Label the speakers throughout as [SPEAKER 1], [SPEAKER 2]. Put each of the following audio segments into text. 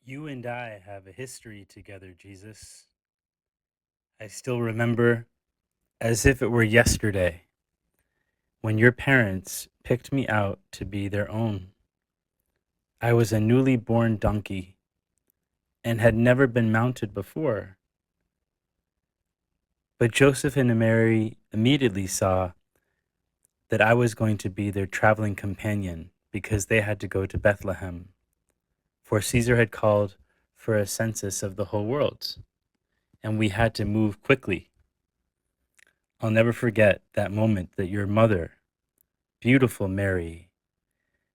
[SPEAKER 1] You and I have a history together, Jesus. I still remember, as if it were yesterday, when your parents picked me out to be their own. I was a newly born donkey and had never been mounted before. But Joseph and Mary immediately saw that I was going to be their traveling companion because they had to go to Bethlehem, for Caesar had called for a census of the whole world, and we had to move quickly. I'll never forget that moment that your mother, beautiful Mary,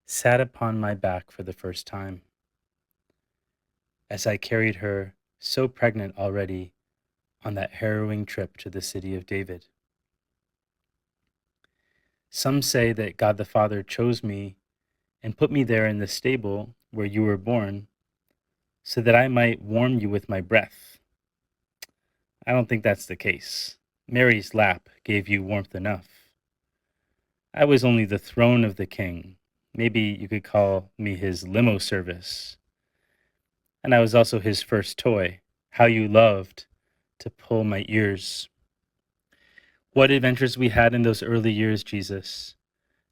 [SPEAKER 1] sat upon my back for the first time as I carried her, so pregnant already, on that harrowing trip to the city of David. Some say that God the Father chose me and put me there in the stable where you were born so that I might warm you with my breath. I don't think that's the case. Mary's lap gave you warmth enough. I was only the throne of the king. Maybe you could call me his limo service. And I was also his first toy. How you loved to pull my ears. What adventures we had in those early years, Jesus.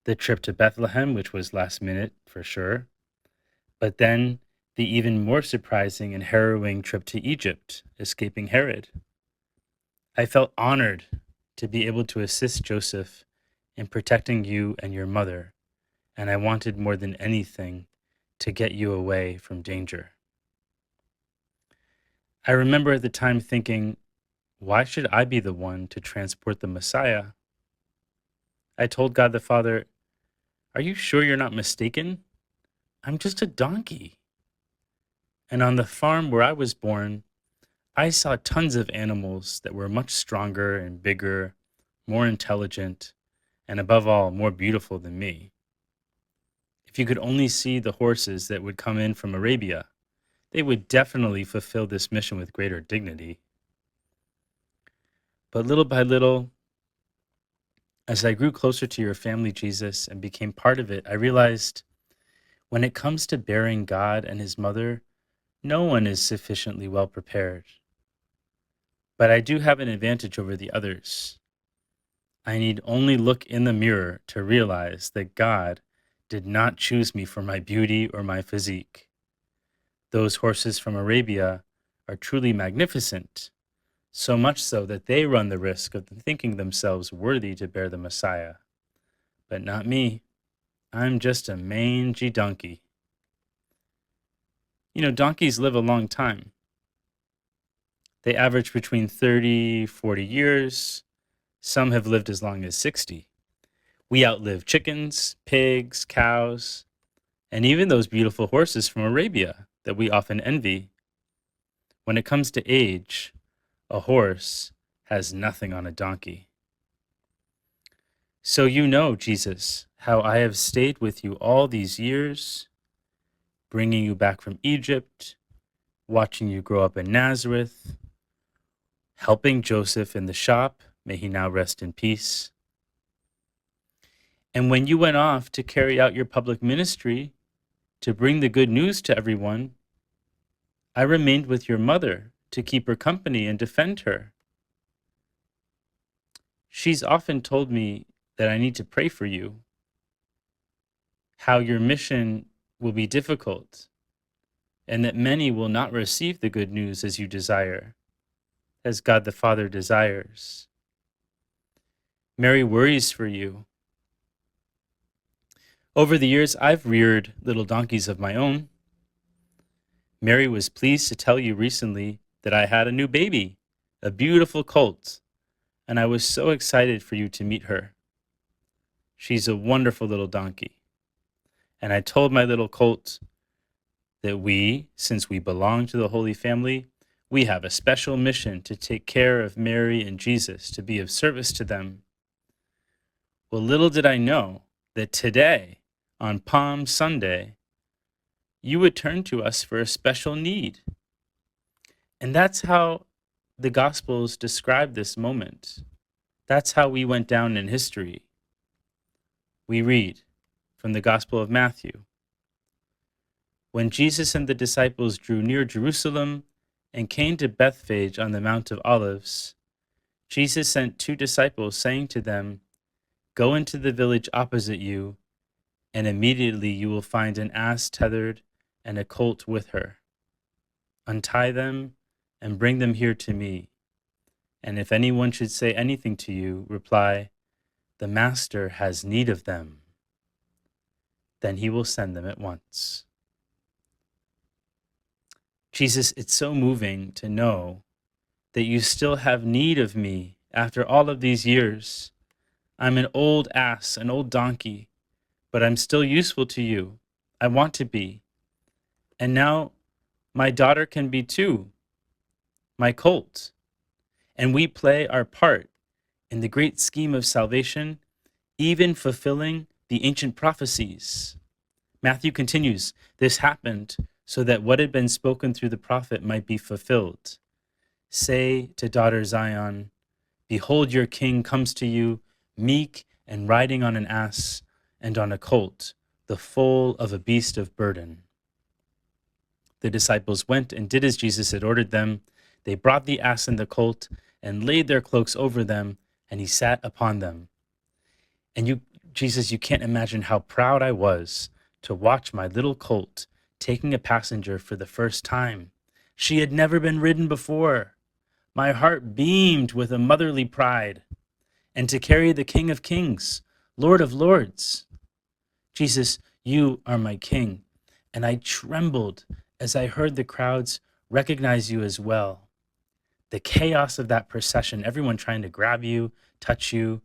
[SPEAKER 1] The trip to Bethlehem, which was last minute for sure, but then the even more surprising and harrowing trip to Egypt, escaping Herod. I felt honored to be able to assist Joseph in protecting you and your mother, and I wanted more than anything to get you away from danger. I remember at the time thinking, why should I be the one to transport the Messiah? I told God the Father, are you sure you're not mistaken? I'm just a donkey. And on the farm where I was born, I saw tons of animals that were much stronger and bigger, more intelligent, and above all, more beautiful than me. If you could only see the horses that would come in from Arabia, they would definitely fulfill this mission with greater dignity. But little by little, as I grew closer to your family, Jesus, and became part of it, I realized when it comes to bearing God and his mother, no one is sufficiently well prepared. But I do have an advantage over the others. I need only look in the mirror to realize that God did not choose me for my beauty or my physique. Those horses from Arabia are truly magnificent, so much so that they run the risk of thinking themselves worthy to bear the Messiah. But not me. I'm just a mangy donkey. You know, donkeys live a long time. They average between 30, 40 years. Some have lived as long as 60. We outlive chickens, pigs, cows, and even those beautiful horses from Arabia that we often envy. When it comes to age, a horse has nothing on a donkey. So you know, Jesus, how I have stayed with you all these years, bringing you back from Egypt, watching you grow up in Nazareth, helping Joseph in the shop, may he now rest in peace. And when you went off to carry out your public ministry, to bring the good news to everyone, I remained with your mother to keep her company and defend her. She's often told me that I need to pray for you, how your mission will be difficult, and that many will not receive the good news as you desire, as God the Father desires. Mary worries for you. Over the years, I've reared little donkeys of my own. Mary was pleased to tell you recently that I had a new baby, a beautiful colt, and I was so excited for you to meet her. She's a wonderful little donkey. And I told my little colt that we, since we belong to the Holy Family, we have a special mission to take care of Mary and Jesus, to be of service to them. Well, little did I know that today, on Palm Sunday, you would turn to us for a special need. And that's how the Gospels describe this moment. That's how we went down in history. We read from the Gospel of Matthew. When Jesus and the disciples drew near Jerusalem and came to Bethphage on the Mount of Olives, Jesus sent 2 disciples, saying to them, "Go into the village opposite you, and immediately you will find an ass tethered and a colt with her. Untie them and bring them here to me. And if anyone should say anything to you, reply, 'The Master has need of them.' Then he will send them at once." Jesus, it's so moving to know that you still have need of me after all of these years. I'm an old ass, an old donkey, but I'm still useful to you. I want to be. And now my daughter can be too, my colt. And we play our part in the great scheme of salvation, even fulfilling the ancient prophecies. Matthew continues, "This happened so that what had been spoken through the prophet might be fulfilled. Say to daughter Zion, behold, your king comes to you, meek and riding on an ass and on a colt, the foal of a beast of burden." The disciples went and did as Jesus had ordered them. They brought the ass and the colt and laid their cloaks over them, and he sat upon them. And you, Jesus, you can't imagine how proud I was to watch my little colt taking a passenger for the first time. She had never been ridden before. My heart beamed with a motherly pride. And to carry the King of Kings, Lord of Lords. Jesus, you are my King. And I trembled as I heard the crowds recognize you as well. The chaos of that procession, everyone trying to grab you, touch you,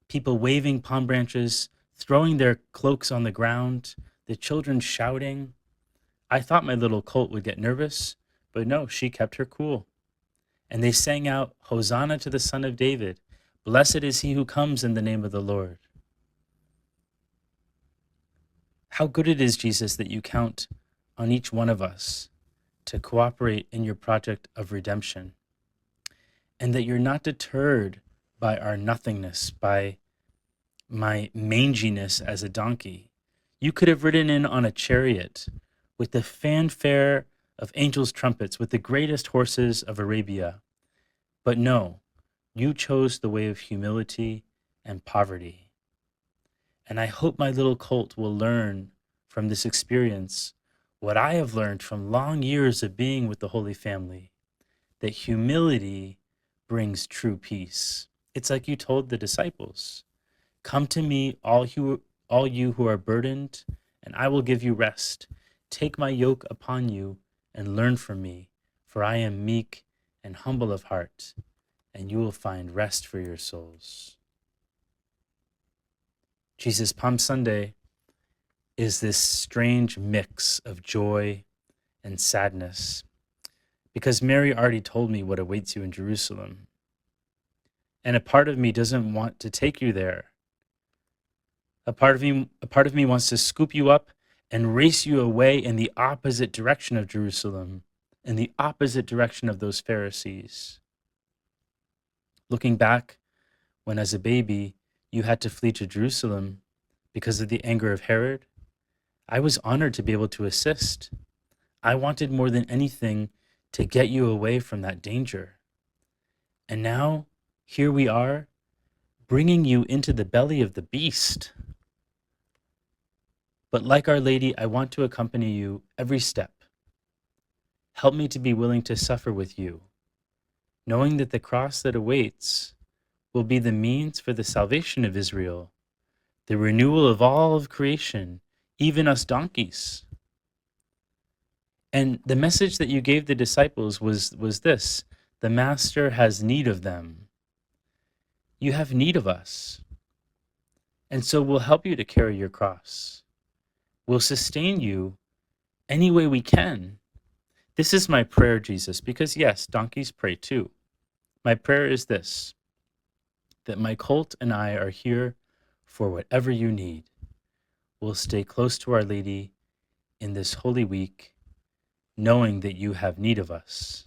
[SPEAKER 1] people waving palm branches, throwing their cloaks on the ground, the children shouting. I thought my little colt would get nervous, but no, she kept her cool. And they sang out, "Hosanna to the Son of David. Blessed is he who comes in the name of the Lord." How good it is, Jesus, that you count on each one of us to cooperate in your project of redemption, and that you're not deterred by our nothingness, by my manginess as a donkey. You could have ridden in on a chariot with the fanfare of angels' trumpets, with the greatest horses of Arabia. But no, you chose the way of humility and poverty. And I hope my little colt will learn from this experience what I have learned from long years of being with the Holy Family, that humility brings true peace. It's like you told the disciples, "Come to me, all you who are burdened, and I will give you rest. Take my yoke upon you and learn from me, for I am meek and humble of heart, and you will find rest for your souls." Jesus, Palm Sunday is this strange mix of joy and sadness, because Mary already told me what awaits you in Jerusalem. And a part of me doesn't want to take you there. A part of me wants to scoop you up and race you away in the opposite direction of Jerusalem, in the opposite direction of those Pharisees. Looking back, when as a baby you had to flee to Jerusalem because of the anger of Herod, I was honored to be able to assist. I wanted more than anything to get you away from that danger. And now, here we are, bringing you into the belly of the beast. But like Our Lady, I want to accompany you every step. Help me to be willing to suffer with you, knowing that the cross that awaits will be the means for the salvation of Israel, the renewal of all of creation, even us donkeys. And the message that you gave the disciples was this: the Master has need of them. You have need of us. And so we'll help you to carry your cross. We'll sustain you any way we can. This is my prayer, Jesus, because yes, donkeys pray too. My prayer is this: that my colt and I are here for whatever you need. We'll stay close to Our Lady in this Holy Week, knowing that you have need of us.